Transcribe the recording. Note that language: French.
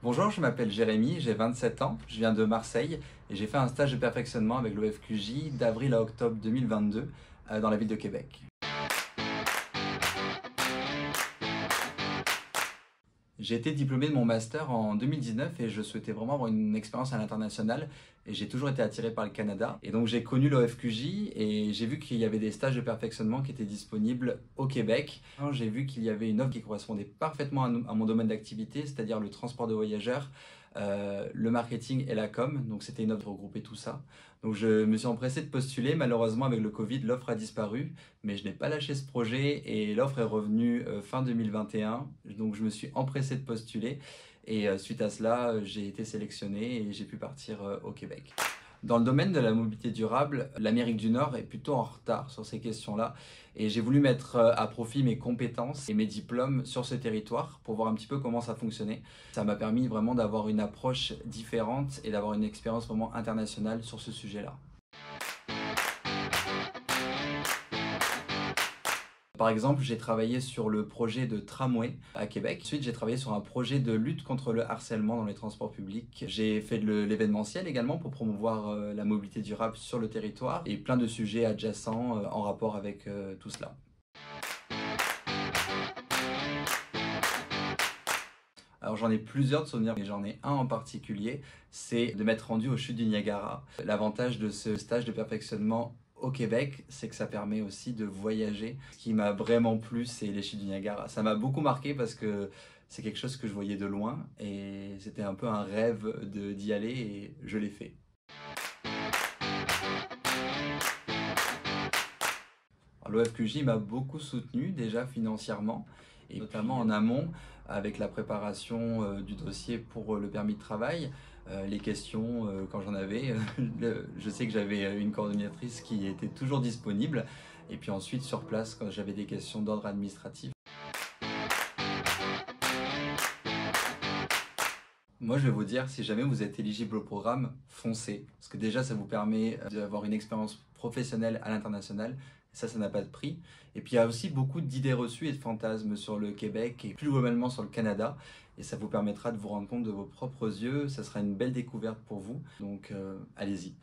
Bonjour, je m'appelle Jérémy, j'ai 27 ans, je viens de Marseille et j'ai fait un stage de perfectionnement avec l'OFQJ d'avril à octobre 2022 dans la ville de Québec. J'ai été diplômé de mon master en 2019 et je souhaitais vraiment avoir une expérience à l'international et j'ai toujours été attiré par le Canada. Et donc j'ai connu l'OFQJ et j'ai vu qu'il y avait des stages de perfectionnement qui étaient disponibles au Québec. J'ai vu qu'il y avait une offre qui correspondait parfaitement à mon domaine d'activité, c'est-à-dire le transport de voyageurs, le marketing et la com. Donc c'était une offre qui regroupait tout ça. Donc je me suis empressé de postuler. Malheureusement avec le Covid, l'offre a disparu, mais je n'ai pas lâché ce projet et l'offre est revenue fin 2021. Donc je me suis empressé de postuler et suite à cela, j'ai été sélectionné et j'ai pu partir au Québec. Dans le domaine de la mobilité durable, l'Amérique du Nord est plutôt en retard sur ces questions-là et j'ai voulu mettre à profit mes compétences et mes diplômes sur ce territoire pour voir un petit peu comment ça fonctionnait. Ça m'a permis vraiment d'avoir une approche différente et d'avoir une expérience vraiment internationale sur ce sujet-là. Par exemple, j'ai travaillé sur le projet de tramway à Québec. Ensuite, j'ai travaillé sur un projet de lutte contre le harcèlement dans les transports publics. J'ai fait de l'événementiel également pour promouvoir la mobilité durable sur le territoire et plein de sujets adjacents en rapport avec tout cela. Alors j'en ai plusieurs de souvenirs, mais j'en ai un en particulier, c'est de m'être rendu aux chutes du Niagara. L'avantage de ce stage de perfectionnement au Québec, c'est que ça permet aussi de voyager. Ce qui m'a vraiment plu, c'est les chutes du Niagara. Ça m'a beaucoup marqué parce que c'est quelque chose que je voyais de loin et c'était un peu un rêve d'y aller et je l'ai fait. L'OFQJ m'a beaucoup soutenu déjà financièrement et notamment en amont avec la préparation du dossier pour le permis de travail, les questions quand j'en avais. Je sais que j'avais une coordonnatrice qui était toujours disponible et puis ensuite sur place quand j'avais des questions d'ordre administratif. Moi, je vais vous dire, si jamais vous êtes éligible au programme, foncez. Parce que déjà, ça vous permet d'avoir une expérience professionnelle à l'international. Ça n'a pas de prix. Et puis, il y a aussi beaucoup d'idées reçues et de fantasmes sur le Québec et plus globalement sur le Canada. Et ça vous permettra de vous rendre compte de vos propres yeux. Ça sera une belle découverte pour vous. Donc, allez-y.